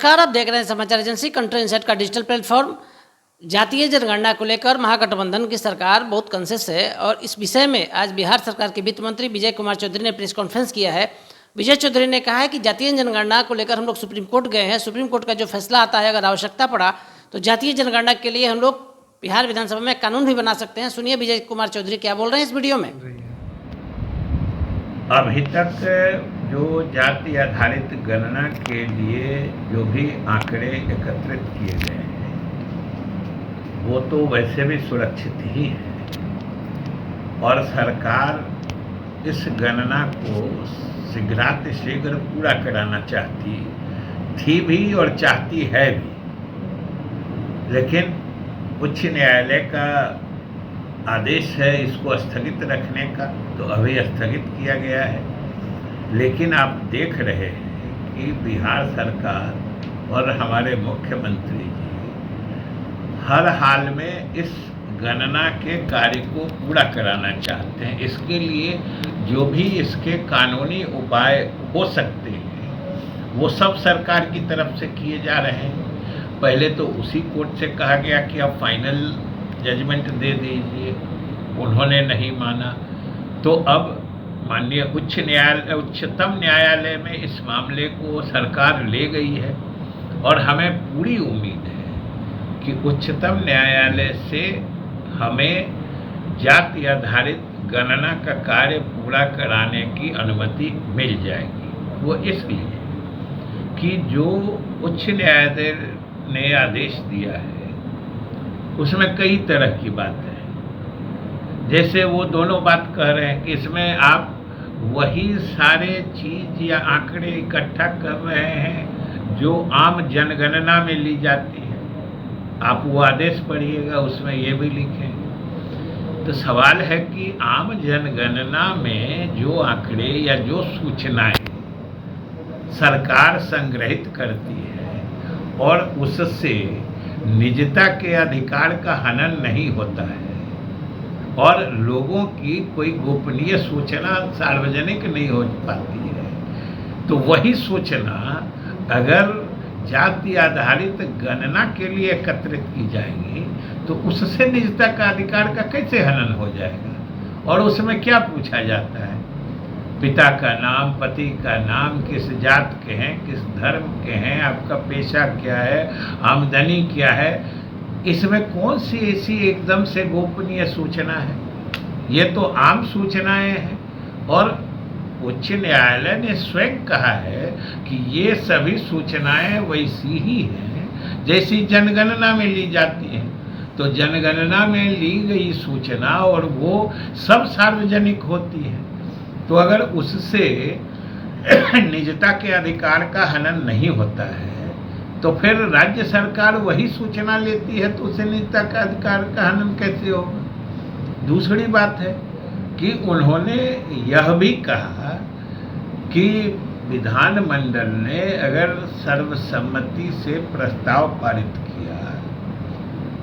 नमस्कार, आप देख रहे हैं समाचार एजेंसी कंट्री इनसाइट का डिजिटल प्लेटफॉर्म। जातीय जनगणना को लेकर महागठबंधन की सरकार बहुत कंसेस है और इस विषय में आज बिहार सरकार के वित्त मंत्री विजय कुमार चौधरी ने प्रेस कॉन्फ्रेंस किया है। विजय चौधरी ने कहा है कि जातीय जनगणना को लेकर हम लोग सुप्रीम कोर्ट गए हैं। सुप्रीम कोर्ट का जो फैसला आता है, अगर आवश्यकता पड़ा तो जातीय जनगणना के लिए हम लोग बिहार विधानसभा में कानून भी बना सकते हैं। सुनिए विजय कुमार चौधरी क्या बोल रहे हैं इस वीडियो में। अभी तक जो जाति आधारित गणना के लिए जो भी आंकड़े एकत्रित किए गए हैं वो तो वैसे भी सुरक्षित ही है और सरकार इस गणना को शीघ्रातिशीघ्र पूरा कराना चाहती थी भी और चाहती है भी, लेकिन उच्च न्यायालय का आदेश है इसको स्थगित रखने का, तो अभी स्थगित किया गया है। लेकिन आप देख रहे हैं कि बिहार सरकार और हमारे मुख्यमंत्री जी हर हाल में इस गणना के कार्य को पूरा कराना चाहते हैं। इसके लिए जो भी इसके कानूनी उपाय हो सकते हैं वो सब सरकार की तरफ से किए जा रहे हैं। पहले तो उसी कोर्ट से कहा गया कि आप फाइनल जजमेंट दे दीजिए, उन्होंने नहीं माना, तो अब माननीय उच्चतम न्यायालय में इस मामले को सरकार ले गई है और हमें पूरी उम्मीद है कि उच्चतम न्यायालय से हमें जाति आधारित गणना का कार्य पूरा कराने की अनुमति मिल जाएगी। वो इसलिए कि जो उच्च न्यायालय ने आदेश दिया है उसमें कई तरह की बातें हैं। जैसे वो दोनों बात कह रहे हैं कि इसमें आप वही सारे चीज या आंकड़े इकट्ठा कर रहे हैं जो आम जनगणना में ली जाती है। आप वो आदेश पढ़िएगा, उसमें ये भी लिखें। तो सवाल है कि आम जनगणना में जो आंकड़े या जो सूचनाएं सरकार संग्रहित करती है और उससे निजता के अधिकार का हनन नहीं होता है और लोगों की कोई गोपनीय सूचना सार्वजनिक नहीं हो पाती है, तो वही सूचना अगर जाति आधारित गणना के लिए एकत्रित की जाएगी तो उससे निजता का अधिकार का कैसे हनन हो जाएगा। और उसमें क्या पूछा जाता है, पिता का नाम, पति का नाम, किस जात के हैं, किस धर्म के हैं, आपका पेशा क्या है, आमदनी क्या है। इसमें कौन सी ऐसी एकदम से गोपनीय सूचना है? ये तो आम सूचनाएं हैं और उच्च न्यायालय ने स्वयं कहा है कि ये सभी सूचनाएं वैसी ही हैं जैसी जनगणना में ली जाती हैं। तो जनगणना में ली गई सूचना और वो सब सार्वजनिक होती है, तो अगर उससे निजता के अधिकार का हनन नहीं होता है तो फिर राज्य सरकार वही सूचना लेती है तो उससे निजता का अधिकार का हनन कैसे होगा। दूसरी बात है कि उन्होंने यह भी कहा कि विधानमंडल ने अगर सर्वसम्मति से प्रस्ताव पारित किया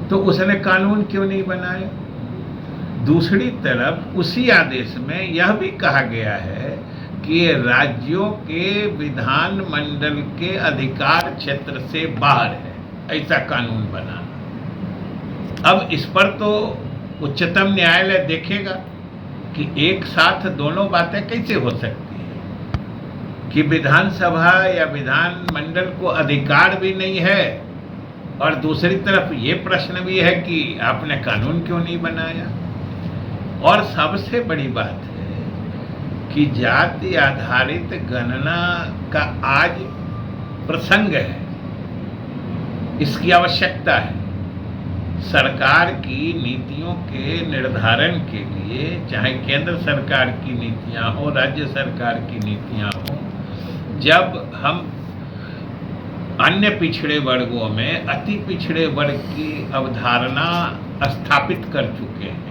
तो उसने कानून क्यों नहीं बनाया। दूसरी तरफ उसी आदेश में यह भी कहा गया है कि राज्यों के विधानमंडल के अधिकार क्षेत्र से बाहर है ऐसा कानून बनाना। अब इस पर तो उच्चतम न्यायालय देखेगा कि एक साथ दोनों बातें कैसे हो सकती है कि विधानसभा या विधानमंडल को अधिकार भी नहीं है और दूसरी तरफ ये प्रश्न भी है कि आपने कानून क्यों नहीं बनाया। और सबसे बड़ी बात है कि जाति आधारित गणना का आज प्रसंग है, इसकी आवश्यकता है। सरकार की नीतियों के निर्धारण के लिए चाहे केंद्र सरकार की नीतियां हो, राज्य सरकार की नीतियां हो, जब हम अन्य पिछड़े वर्गों में अति पिछड़े वर्ग की अवधारणा स्थापित कर चुके हैं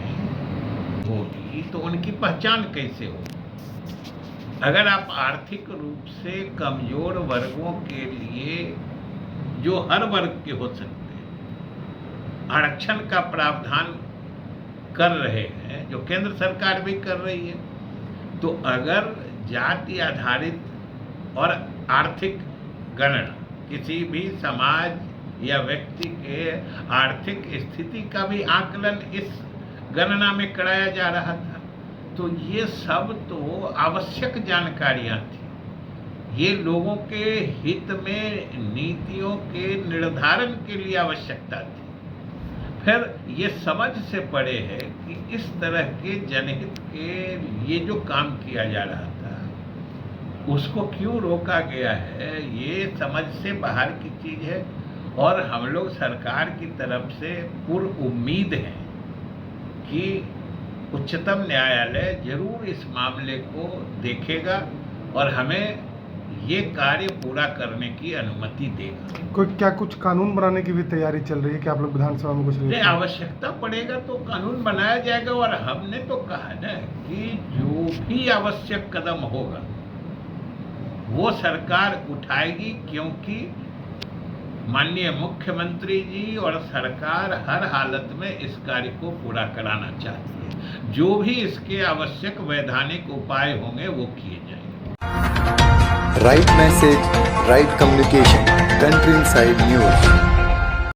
होगी तो उनकी पहचान कैसे हो। अगर आप आर्थिक रूप से कमजोर वर्गों के लिए जो हर वर्ग के हो सकते हैं आरक्षण का प्रावधान कर रहे हैं, जो केंद्र सरकार भी कर रही है, तो अगर जाति आधारित और आर्थिक गणना किसी भी समाज या व्यक्ति के आर्थिक स्थिति का भी आकलन इस गणना में कराया जा रहा था। तो ये सब तो आवश्यक जानकारियां थी, ये लोगों के हित में नीतियों के निर्धारण के लिए आवश्यकता थी। फिर ये समझ से परे है कि इस तरह के जनहित के लिए जो काम किया जा रहा था उसको क्यों रोका गया है, ये समझ से बाहर की चीज है। और हम लोग सरकार की तरफ से पूर्ण उम्मीद है कि उच्चतम न्यायालय जरूर इस मामले को देखेगा और हमें ये कार्य पूरा करने की अनुमति देगा। क्या कुछ कानून बनाने की भी तैयारी चल रही है कि आप लोग विधानसभा में कुछ नहीं, आवश्यकता पड़ेगा तो कानून बनाया जाएगा। और हमने तो कहा ना कि जो भी आवश्यक कदम होगा वो सरकार उठाएगी, क्योंकि माननीय मुख्यमंत्री जी और सरकार हर हालत में इस कार्य को पूरा कराना चाहती है। जो भी इसके आवश्यक वैधानिक उपाय होंगे वो किए जाएंगे। Right message, right communication. Country Inside News.